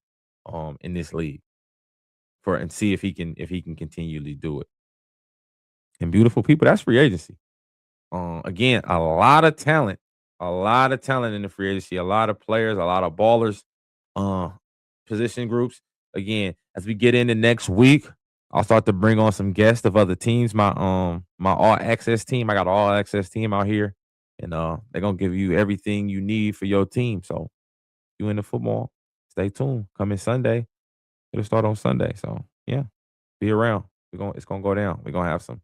B: in this league and see if he can continually do it. And beautiful people, that's free agency. Again, a lot of talent in the free agency, a lot of players, a lot of ballers, uh, position groups. Again, as we get into next week, I'll start to bring on some guests of other teams. My all access team, I got an all access team out here, and they're gonna give you everything you need for your team. So you into football, stay tuned. Coming Sunday, it'll start on Sunday. So yeah, be around. It's gonna go down. We're gonna have some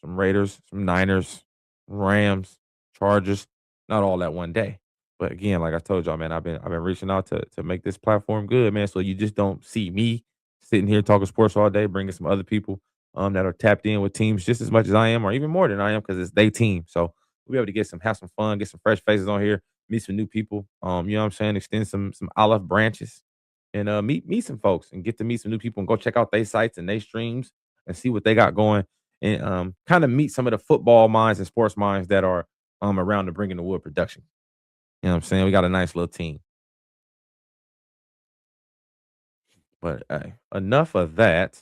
B: Raiders, some Niners, Rams, Chargers, not all that one day. But again, like I told y'all, man, I've been reaching out to make this platform good, man. So you just don't see me sitting here talking sports all day, bringing some other people that are tapped in with teams just as much as I am, or even more than I am, because it's their team. So we'll be able to have some fun, get some fresh faces on here, meet some new people. You know what I'm saying? Extend some olive branches and meet some folks and get to meet some new people and go check out their sites and their streams and see what they got going and kind of meet some of the football minds and sports minds that are around the Bringing the Wood production. You know what I'm saying? We got a nice little team. But enough of that.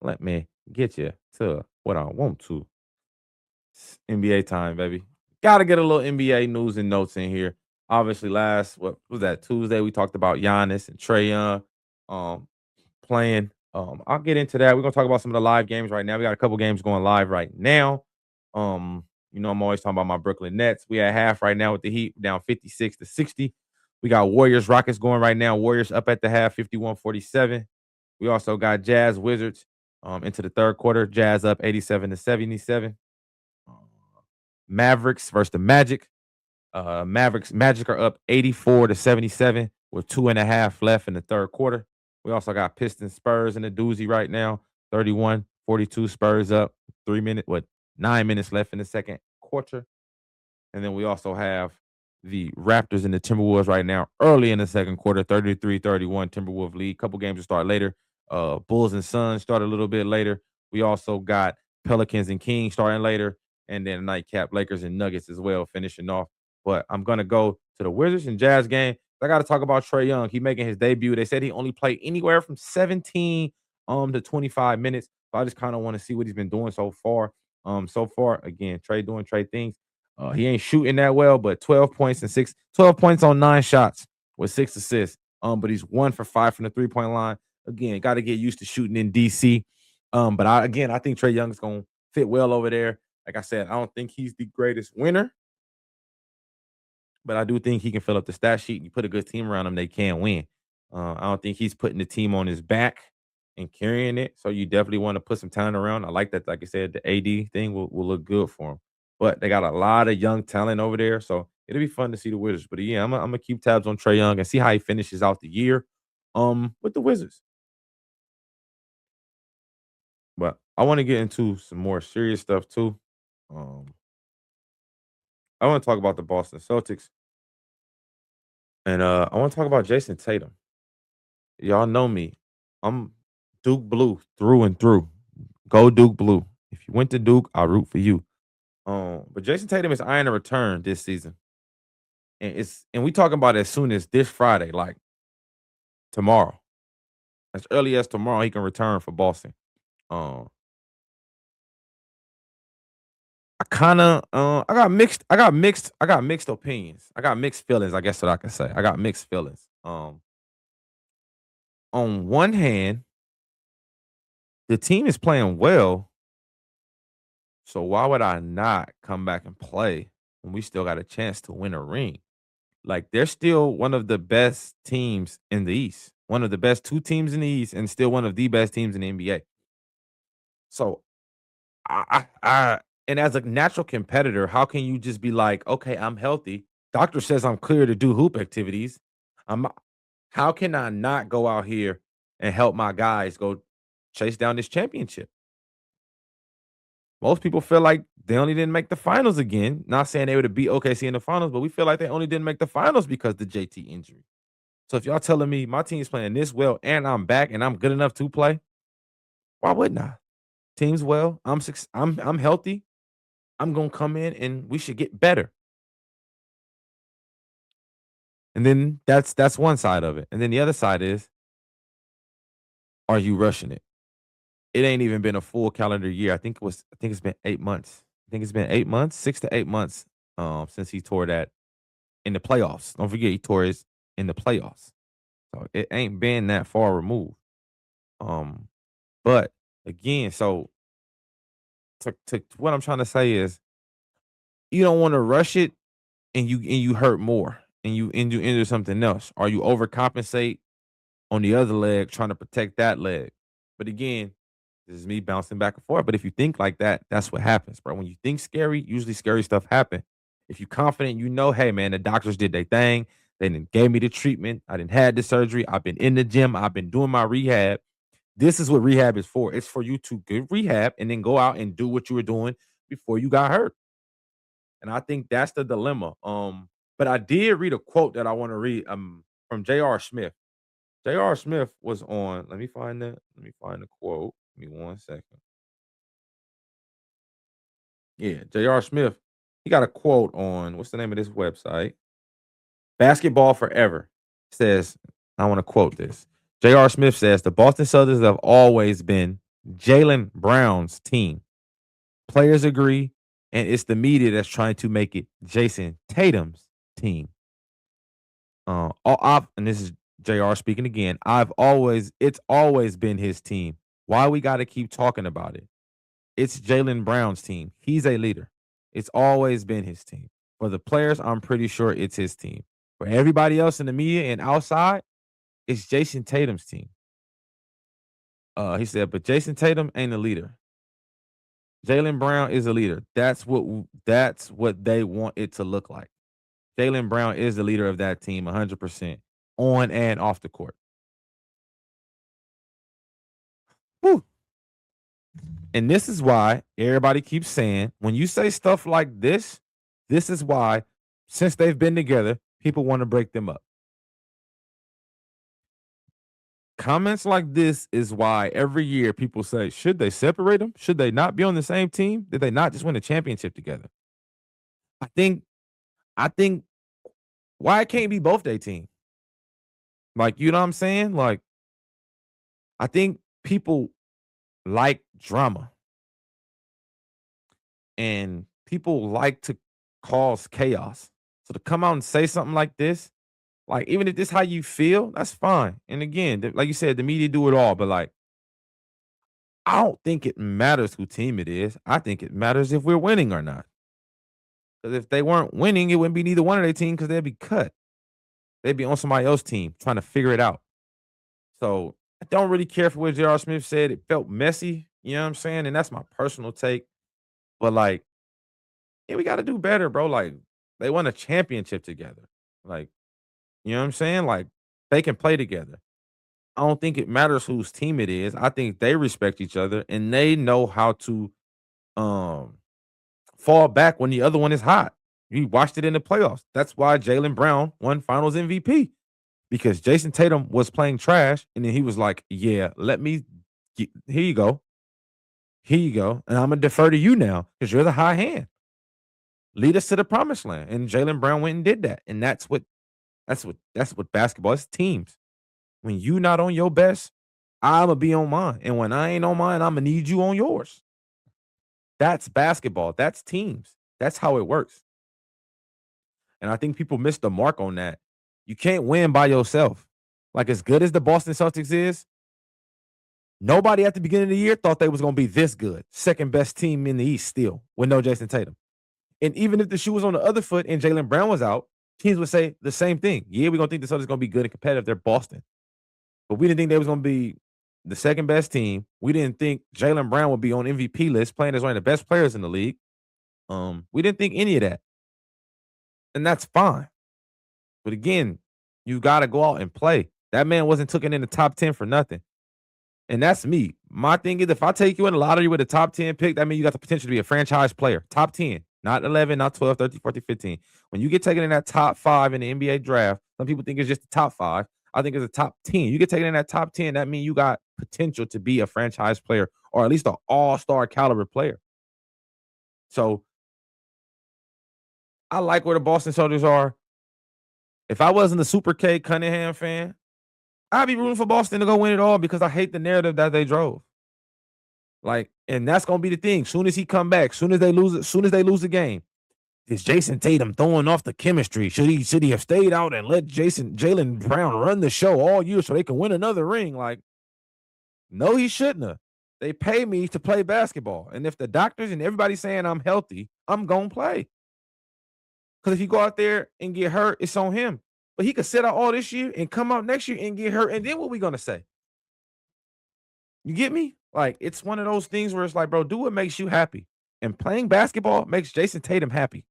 B: Let me get you to what I want to. It's NBA time, baby. Got to get a little NBA news and notes in here. Obviously, what was that, Tuesday? We talked about Giannis and Trae Young playing. I'll get into that. We're gonna talk about some of the live games right now. We got a couple games going live right now. I'm always talking about my Brooklyn Nets. We at half right now with the Heat down 56-60. We got Warriors Rockets going right now. Warriors up at the half 51-47. We also got Jazz Wizards into the third quarter. Jazz up 87-77. Mavericks versus the Magic. Magic are up 84-77 with 2.5 left in the third quarter. We also got Pistons Spurs in the doozy right now. 31-42 Spurs up. 9 minutes left in the second quarter. And then we also have the Raptors and the Timberwolves right now early in the second quarter. 33-31 Timberwolves lead. Couple games will start later. Bulls and Suns start a little bit later. We also got Pelicans and Kings starting later. And then nightcap Lakers and Nuggets as well finishing off. But I'm gonna go to the Wizards and Jazz game. I got to talk about Trae Young. He making his debut. They said he only played anywhere from 17 to 25 minutes. So I just kind of want to see what he's been doing so far. So far, again, Trae doing Trae things. He ain't shooting that well, but 12 points on 9 shots with 6 assists. But he's 1 for 5 from the 3-point line. Again, got to get used to shooting in DC. But I think Trae Young is gonna fit well over there. Like I said, I don't think he's the greatest winner, but I do think he can fill up the stat sheet. You put a good team around him, they can win. I don't think he's putting the team on his back and carrying it. So you definitely want to put some talent around. I like that. Like I said, the AD thing will look good for him. But they got a lot of young talent over there, so it'll be fun to see the Wizards. But yeah, I'm gonna keep tabs on Trae Young and see how he finishes out the year, with the Wizards. But I want to get into some more serious stuff too. Um, I want to talk about the Boston Celtics, and I want to talk about Jayson Tatum. Y'all know me. I'm Duke Blue through and through. Go Duke Blue. If you went to Duke, I root for you. But Jayson Tatum is eyeing a return this season, and we talking about as soon as this Friday, like tomorrow, as early as tomorrow, he can return for Boston. Um, I got mixed opinions. I got mixed feelings. I guess what I can say. I got mixed feelings. On one hand, the team is playing well, so why would I not come back and play when we still got a chance to win a ring? Like they're still one of the best teams in the East, one of the best 2 teams in the East, and still one of the best teams in the NBA. So and as a natural competitor, how can you just be like, okay, I'm healthy. Doctor says I'm clear to do hoop activities. I'm How can I not go out here and help my guys go chase down this championship? Most people feel like they only didn't make the finals again. Not saying they would have beat OKC in the finals, but we feel like they only didn't make the finals because of the JT injury. So if y'all telling me my team's playing this well and I'm back and I'm good enough to play, why wouldn't I? Team's well, I'm healthy. I'm gonna come in and we should get better. And then that's one side of it. And then the other side is, are you rushing it? It ain't even been a full calendar year. I think it's been 8 months. I think it's been 8 months, 6 to 8 months, since he tore that in the playoffs. Don't forget he tore his in the playoffs. So it ain't been that far removed. Um, but again, so to what I'm trying to say is you don't want to rush it and you hurt more and you injure something else. Or you overcompensate on the other leg trying to protect that leg. But again, this is me bouncing back and forth. But if you think like that, that's what happens, bro. When you think scary, usually scary stuff happen. If you're confident, you know, hey man, the doctors did their thing. They didn't gave me the treatment. I didn't had the surgery. I've been in the gym. I've been doing my rehab. This is what rehab is for. It's for you to get rehab and then go out and do what you were doing before you got hurt. And I think that's the dilemma. But I did read a quote that I want to read from J.R. Smith. J.R. Smith was on, let me find that. Let me find the quote. Give me 1 second. Yeah, J.R. Smith, he got a quote on what's the name of this website? Basketball Forever. Says, I want to quote this. J.R. Smith says the Boston Celtics have always been Jaylen Brown's team. Players agree, and it's the media that's trying to make it Jayson Tatum's team. And this is Jr. speaking again. It's always been his team. Why we got to keep talking about it? It's Jaylen Brown's team. He's a leader. It's always been his team. For the players, I'm pretty sure it's his team. For everybody else in the media and outside, it's Jayson Tatum's team. He said, but Jayson Tatum ain't a leader. Jaylen Brown is a leader. That's what they want it to look like. Jaylen Brown is the leader of that team 100% on and off the court. Whew. And this is why everybody keeps saying when you say stuff like this is why, since they've been together, people want to break them up. Comments like this is why every year people say, should they separate them? Should they not be on the same team? Did they not just win a championship together? I think I think why it can't be both their team? Like, you know what I'm saying? Like, I think people like drama and people like to cause chaos. So to come out and say something like this, like even if this how you feel, that's fine. And again, like you said, the media do it all, but like I don't think it matters who team it is. I think it matters if we're winning or not. Because if they weren't winning, it wouldn't be neither one of their team because they'd be cut. They'd be on somebody else's team trying to figure it out. So I don't really care for what J.R. Smith said. It felt messy. You know what I'm saying? And that's my personal take. But like, yeah, we got to do better, bro. Like, they won a championship together. Like, you know what I'm saying? Like, they can play together. I don't think it matters whose team it is. I think they respect each other and they know how to um fall back when the other one is hot. You watched it in the playoffs. That's why Jaylen Brown won Finals MVP because Jayson Tatum was playing trash, and then he was like, "Yeah, here you go, here you go, and I'm gonna defer to you now because you're the high hand. Lead us to the promised land." And Jaylen Brown went and did that, and that's what basketball is. Teams. When you not on your best, I'ma be on mine, and when I ain't on mine, I'ma need you on yours. That's basketball. That's teams. That's how it works. And I think people miss the mark on that. You can't win by yourself. Like as good as the Boston Celtics is, nobody at the beginning of the year thought they was gonna be this good. Second best team in the East still with no Jayson Tatum. And even if the shoe was on the other foot and Jaylen Brown was out, teams would say the same thing. Yeah, we're gonna think the Celtics gonna be good and competitive. They're Boston. But we didn't think they was gonna be the second best team. We didn't think Jaylen Brown would be on MVP list, playing as one of the best players in the league. We didn't think any of that. And that's fine. But again, you got to go out and play. That man wasn't taken in the top 10 for nothing. And that's me. My thing is, if I take you in the lottery with a top 10 pick, that means you got the potential to be a franchise player. Top 10, not 11, not 12, 13, 14, 15. When you get taken in that top 5 in the NBA draft, some people think it's just the top 5. I think it's a top 10. You get taken in that top 10, that means you got potential to be a franchise player or at least an all-star caliber player. So I like where the Boston Celtics are. If I wasn't a Super K Cunningham fan, I'd be rooting for Boston to go win it all because I hate the narrative that they drove. Like, and that's gonna be the thing. Soon as he come back, soon as they lose the game, is Jayson Tatum throwing off the chemistry? Should he have stayed out and let Jaylen Brown run the show all year so they can win another ring? Like, no, he shouldn't have. They pay me to play basketball, and if the doctors and everybody's saying I'm healthy, I'm gonna play. Because if you go out there and get hurt, it's on him. But he could sit out all this year and come out next year and get hurt. And then what we gonna say? You get me? Like, it's one of those things where it's like, bro, do what makes you happy. And playing basketball makes Jayson Tatum happy.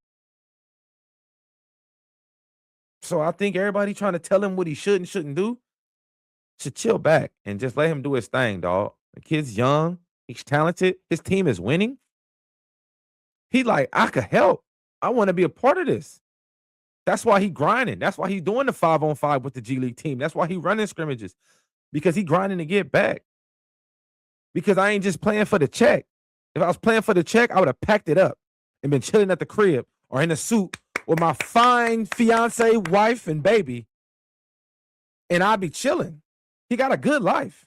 B: So I think everybody trying to tell him what he should and shouldn't do should chill back and just let him do his thing, dog. The kid's young, he's talented, his team is winning. He like, I could help. I want to be a part of this. That's why he grinding. That's why he's doing the 5-on-5 with the G League team. That's why he running scrimmages because he grinding to get back. Because I ain't just playing for the check. If I was playing for the check, I would have packed it up and been chilling at the crib or in a suit with my fine fiance, wife, and baby, and I'd be chilling. He got a good life.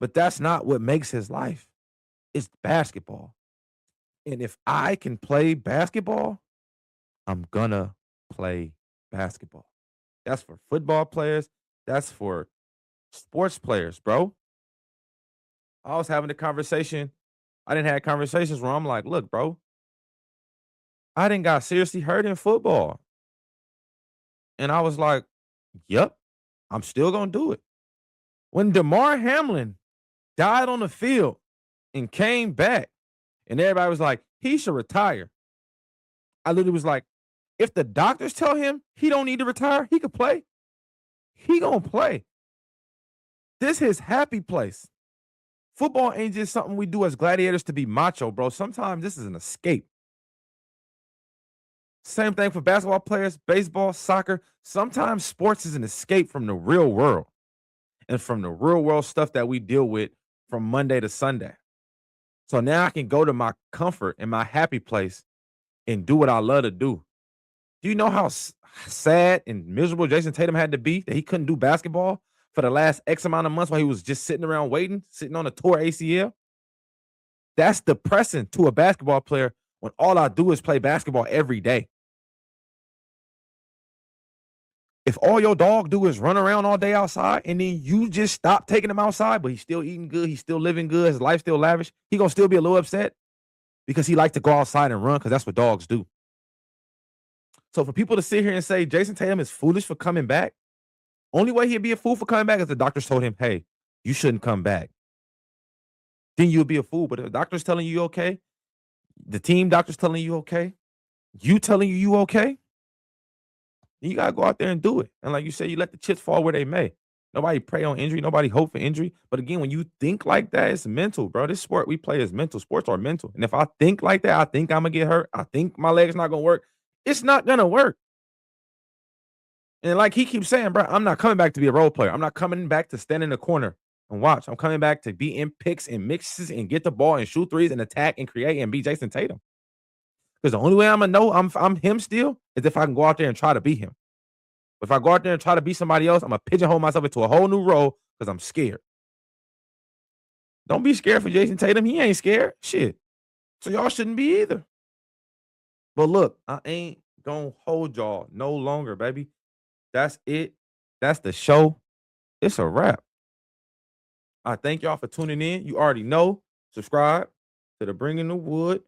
B: But that's not what makes his life. It's basketball. And if I can play basketball, I'm gonna play basketball. That's for football players. That's for sports players, bro. I was having a conversation. I didn't have conversations where I'm like, look, bro, I didn't got seriously hurt in football. And I was like, yep, I'm still gonna do it. When DeMar Hamlin died on the field and came back, and everybody was like, he should retire. I literally was like, if the doctors tell him he don't need to retire, he could play. He gonna play. This is his happy place. Football ain't just something we do as gladiators to be macho, bro. Sometimes this is an escape. Same thing for basketball players, baseball, soccer. Sometimes sports is an escape from the real world and from the real world stuff that we deal with from Monday to Sunday. So now I can go to my comfort and my happy place and do what I love to do. Do you know how sad and miserable Jayson Tatum had to be that he couldn't do basketball for the last X amount of months while he was just sitting around waiting, sitting on a torn ACL? That's depressing to a basketball player when all I do is play basketball every day. If all your dog do is run around all day outside and then you just stop taking him outside, but he's still eating good, he's still living good, his life's still lavish, he gonna still be a little upset because he likes to go outside and run because that's what dogs do. So for people to sit here and say Jayson Tatum is foolish for coming back, only way he'd be a fool for coming back is the doctors told him, hey, you shouldn't come back. Then you'll be a fool. But if the doctor's telling you okay, the team doctor's telling you okay, you telling you okay, you gotta go out there and do it. And like you said, you let the chips fall where they may. Nobody pray on injury. Nobody hope for injury. But again, when you think like that, it's mental, bro. This sport we play is mental. Sports are mental. And if I think like that, I think I'm gonna get hurt. I think my leg's not gonna work. It's not gonna work. And like he keeps saying, bro, I'm not coming back to be a role player. I'm not coming back to stand in the corner and watch. I'm coming back to be in picks and mixes and get the ball and shoot threes and attack and create and be Jayson Tatum. Because the only way I'm gonna know I'm him still is if I can go out there and try to be him. If I go out there and try to be somebody else, I'm gonna pigeonhole myself into a whole new role because I'm scared. Don't be scared for Jayson Tatum. He ain't scared. Shit. So y'all shouldn't be either. But look, I ain't gonna hold y'all no longer, baby. That's it. That's the show. It's a wrap. I thank y'all for tuning in. You already know. Subscribe to the Bringing the Wood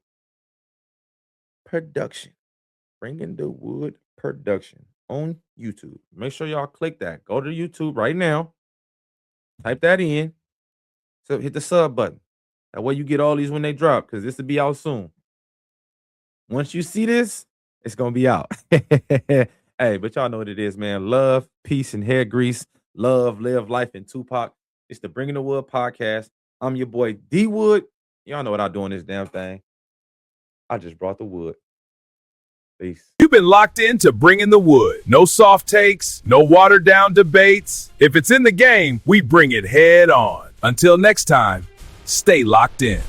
B: production. Bringing the Wood production on YouTube. Make sure y'all click that. Go to YouTube right now. Type that in. So hit the sub button. That way you get all these when they drop, because this will be out soon. Once you see this, it's gonna be out. Hey, but y'all know what it is, man. Love, peace, and hair grease. Love, live life in Tupac. It's the Bringing the Wood podcast. I'm your boy D Wood. Y'all know what I do on this damn thing. I just brought the wood. Peace.
A: You've been locked into Bringing the Wood. No soft takes, no watered down debates. If it's in the game, we bring it head on. Until next time, stay locked in.